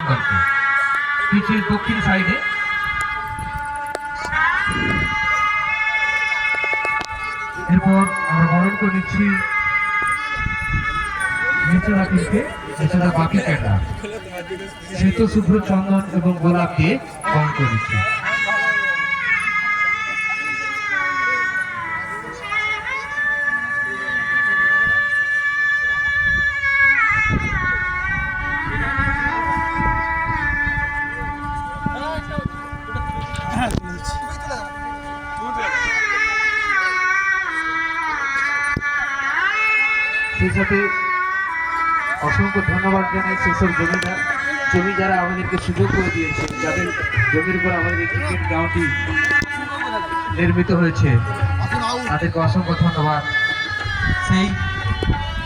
দলকে। পিচের দক্ষিণ সাইডে এরপর আমরা বরণ করে নিচ্ছি নিচলা টিমকে। এছাড়া বাকি ক্যাডা শ্বেত শুভ্র চন্দন এবং গোলাপ দিয়ে বরণ করে নিচ্ছি। সেই সাথে অসংখ্য ধন্যবাদ জানাই সেসব জমি যারা আমাদেরকে সুযোগ করে দিয়েছে, যাদের জমির উপর আমাদের এই ক্রিকেট গ্রাউন্ডটি নির্মিত হয়েছে, তাদেরকে অসংখ্য ধন্যবাদ। সেই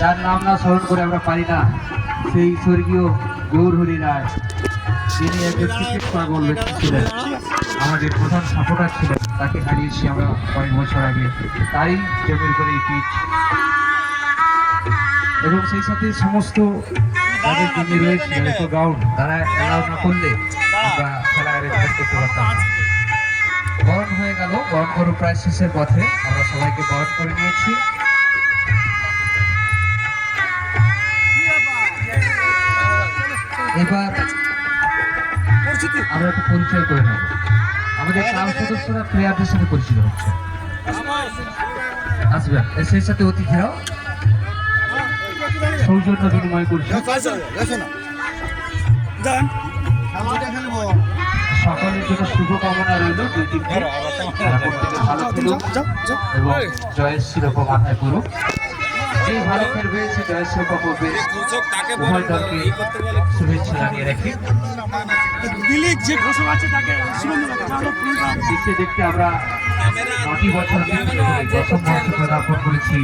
যার নাম না স্মরণ করে আমরা পারি না, সেই স্বর্গীয় গৌরহরি রায়, তিনি একজন ক্রিকেট পাগল ব্যক্তি ছিলেন, আমাদের প্রধান সাপোর্টার ছিলেন। তাকে হারিয়েছি আমরা কয়েক বছর আগে, তারই জমির উপরে এই পিচ। এবং সেই সাথে সমস্ত যাদের জমি রয়েছে গ্রাউন্ড, তারা অ্যালাউ না করলে আমরা খেলা অ্যারেঞ্জমেন্ট করতে পারতাম না। বরণ হয়ে গেল, বরণ করো প্রায় শেষের পথে, আমরা সবাইকে বরণ করে নিয়েছি। এবার আমরা একটু পরিচয় করে নেব। আমাদের ক্লাব সদস্যরা প্লেয়ারদের সাথে পরিচিত হচ্ছে, আসবেন। সেই সাথে অতিথিরাও সৌজন্য বিনিময় করছে। সকলের জন্য শুভকামনা রইল। দুই টিমকে ভালো খেলুক এবং জয়ের শিরোপা মাথায় করুক। যে ভালো খেলবে সে জয়ের শিরোপা করবে, উভয় দলকে শুভেচ্ছা জানিয়ে রাখি। দেখতে দেখতে আমরা 9টি বছর দশম বর্ষ পদার্পণ করেছি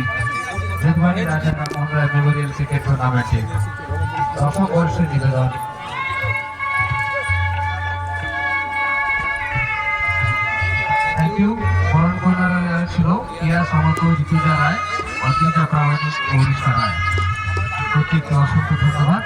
যজমানী রাজা রামমোহন রায় মেমোরিয়াল ক্রিকেট টুর্নামেন্টে। দশম বর্ষের নিবেদন। Thank you. বরণ কর্নার ছিল ক্রীড়া সমগ্র ঋতুজা রায়, অর্পিতা প্রামাণিক, গৌরীশা রায়। প্রত্যেককে অসংখ্য ধন্যবাদ।